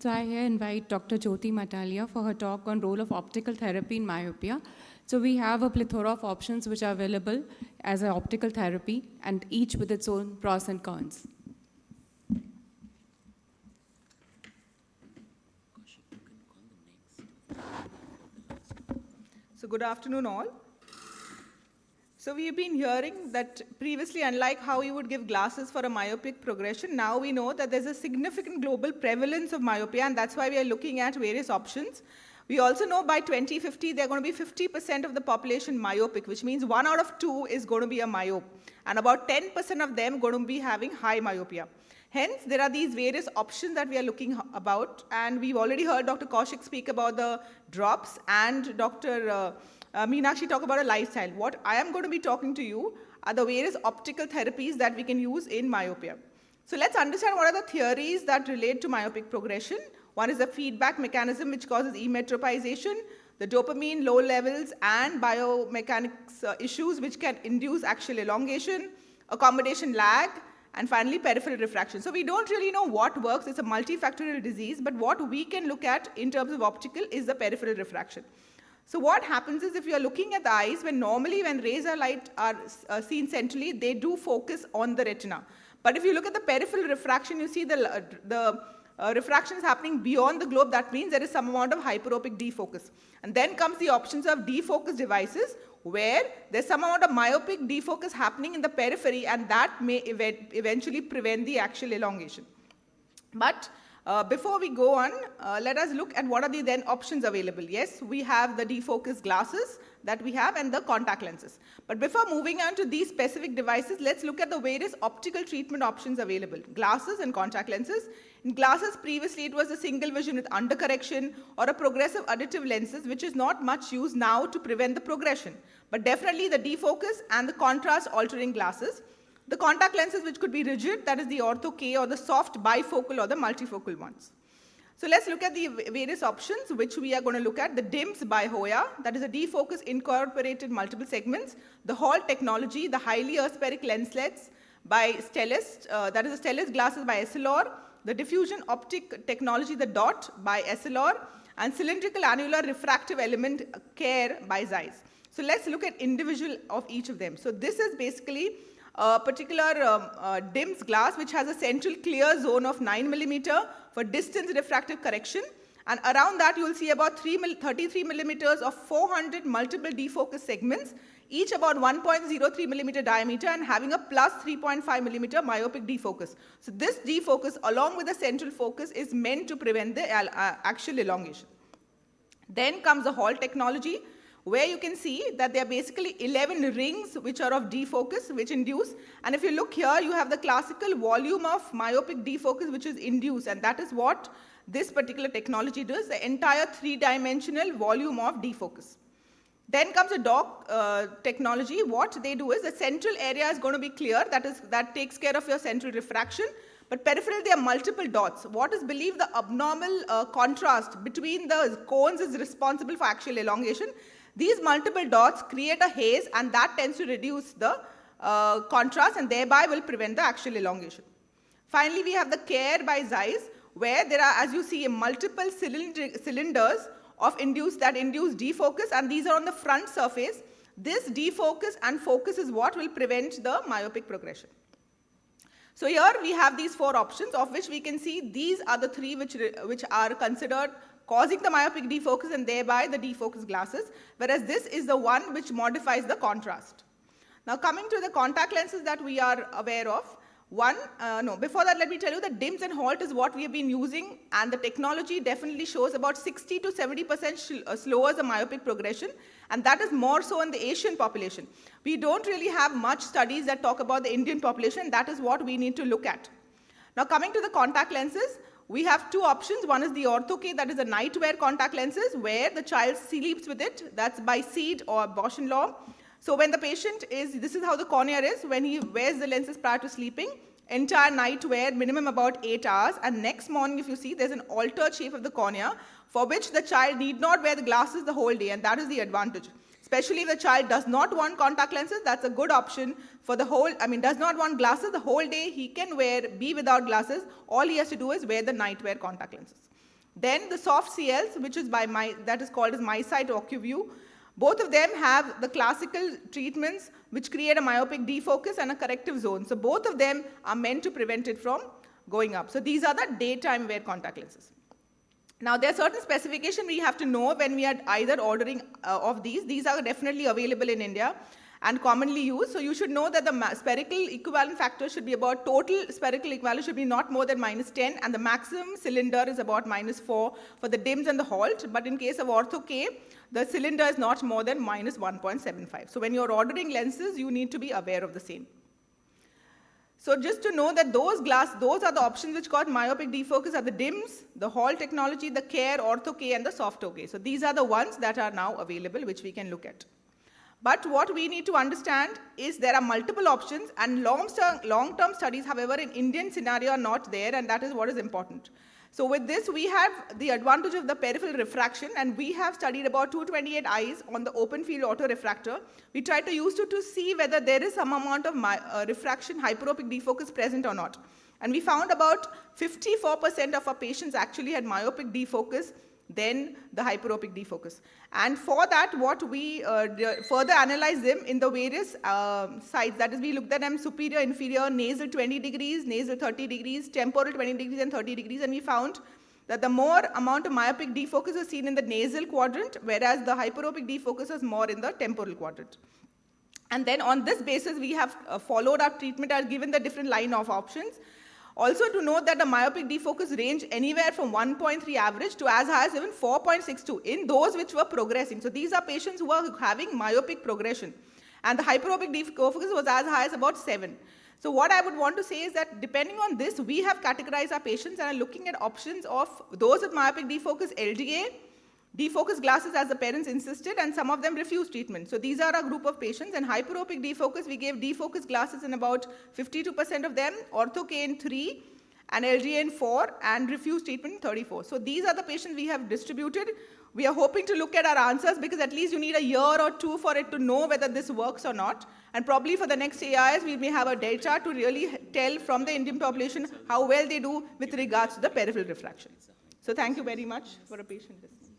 So I here invite Dr. Jyoti Matalia for her talk on role of optical therapy in myopia. So we have a plethora of options which are available as an optical therapy, and each with its own pros and cons. So good afternoon all. So we've been hearing that previously, unlike how you would give glasses for a myopic progression, now we know that there's a significant global prevalence of myopia, and that's why we are looking at various options. We also know by 2050, there are going to be 50% of the population myopic, which means 1 out of 2 is going to be a myope, and about 10% of them going to be having high myopia. Hence, there are these various options that we are looking about, and we've already heard Dr. Kaushik speak about the drops and Dr. Meenakshi talk about a lifestyle. What I am going to be talking to you are the various optical therapies that we can use in myopia. So let's understand what are the theories that relate to myopic progression. One is the feedback mechanism which causes emetropization, the dopamine low levels and biomechanics issues which can induce axial elongation, accommodation lag, and finally peripheral refraction. So we don't really know what works. It's a multifactorial disease, but what we can look at in terms of optical is the peripheral refraction. So what happens is if you are looking at the eyes, normally when rays of light are seen centrally, they do focus on the retina. But if you look at the peripheral refraction, you see the refraction is happening beyond the globe. That means there is some amount of hyperopic defocus. And then comes the options of defocus devices, where there's some amount of myopic defocus happening in the periphery, and that may eventually prevent the axial elongation. But before we go on, let us look at what are the then options available. Yes, we have the defocus glasses that we have and the contact lenses. But before moving on to these specific devices, let's look at the various optical treatment options available. Glasses and contact lenses. In glasses, previously it was a single vision with undercorrection or a progressive additive lenses, which is not much used now to prevent the progression. But definitely the defocus and the contrast altering glasses. The contact lenses which could be rigid, that is the ortho K, or the soft bifocal or the multifocal ones. So let's look at the various options which we are going to look at. The DIMS by Hoya, that is a defocus incorporated multiple segments. The Hall technology, the highly aspheric lenslets by Stellest, that is the Stellest glasses by Essilor. The diffusion optic technology, the DOT by Essilor, and cylindrical annular refractive element CARE by Zeiss. So let's look at individual of each of them. So this is basically a particular DIMS glass which has a central clear zone of 9 millimeter for distance refractive correction, and around that you will see about 33 millimeters of 400 multiple defocus segments, each about 1.03 millimeter diameter and having a plus 3.5 millimeter myopic defocus. So this defocus along with the central focus is meant to prevent the axial elongation. Then comes the Hall technology, where you can see that there are basically 11 rings which are of defocus which induce, and if you look here you have the classical volume of myopic defocus which is induced, and that is what this particular technology does, the entire three-dimensional volume of defocus. Then comes the DOT technology. What they do is the central area is going to be clear, that takes care of your central refraction, but peripheral there are multiple dots. What is believed the abnormal contrast between the cones is responsible for axial elongation. These multiple dots create a haze, and that tends to reduce the contrast and thereby will prevent the axial elongation. Finally, we have the CARE by Zeiss, where there are, as you see, multiple cylinders of induce defocus, and these are on the front surface. This defocus and focus is what will prevent the myopic progression. So here we have these 4 options, of which we can see these are the 3 which are considered causing the myopic defocus and thereby the defocus glasses, whereas this is the one which modifies the contrast. Now coming to the contact lenses that we are aware of, before that let me tell you that DIMS and HALT is what we have been using, and the technology definitely shows about 60 to 70% slower the myopic progression, and that is more so in the Asian population. We don't really have much studies that talk about the Indian population. That is what we need to look at. Now coming to the contact lenses, we have 2 options. One is the ortho K, that is the night wear contact lenses, where the child sleeps with it. That's by Seed or Bosch and Law. So when the patient this is how the cornea is when he wears the lenses prior to sleeping. Entire night wear, minimum about 8 hours, and next morning if you see there's an altered shape of the cornea for which the child need not wear the glasses the whole day, and that is the advantage. Especially if the child does not want contact lenses, that's a good option for the whole, does not want glasses the whole day, he can be without glasses. All he has to do is wear the night wear contact lenses. Then the soft CLs, which is that is called as MySight OcuView. Both of them have the classical treatments which create a myopic defocus and a corrective zone. So both of them are meant to prevent it from going up. So these are the daytime wear contact lenses. Now, there are certain specifications we have to know when we are either ordering of these. These are definitely available in India and commonly used. So you should know that the spherical equivalent factor should be about, total spherical equivalent should be not more than -10, and the maximum cylinder is about -4 for the DIMS and the HALT. But in case of Ortho K, the cylinder is not more than -1.75. So when you're ordering lenses, you need to be aware of the same. So just to know that those are the options which cause myopic defocus are the DIMS, the HALT technology, the CARE, Ortho K, and the Soft OK. So these are the ones that are now available, which we can look at. But what we need to understand is there are multiple options, and long-term studies, however, in Indian scenario are not there, and that is what is important. So with this, we have the advantage of the peripheral refraction, and we have studied about 228 eyes on the open field autorefractor. We tried to use it to see whether there is some amount of refraction hyperopic defocus present or not. And we found about 54% of our patients actually had myopic defocus than the hyperopic defocus. And for that, what we further analyzed them in the various sites. That is, we looked at them superior, inferior, nasal 20 degrees, nasal 30 degrees, temporal 20 degrees, and 30 degrees. And we found that the more amount of myopic defocus was seen in the nasal quadrant, whereas the hyperopic defocus was more in the temporal quadrant. And then on this basis, we have followed our treatment and given the different line of options. Also to note that the myopic defocus range anywhere from 1.3 average to as high as even 4.62 in those which were progressing. So these are patients who are having myopic progression. And the hyperopic defocus was as high as about 7. So what I would want to say is that depending on this, we have categorized our patients and are looking at options of those with myopic defocus, LDA, defocus glasses as the parents insisted, and some of them refused treatment. So these are a group of patients. And hyperopic defocus, we gave defocus glasses in about 52% of them, Ortho K in 3, and LGA in 4, and refused treatment in 34. So these are the patients we have distributed. We are hoping to look at our answers because at least you need a year or two for it to know whether this works or not. And probably for the next AIs, we may have a data to really tell from the Indian population how well they do with regards to the peripheral refraction. So thank you very much for a patient listening.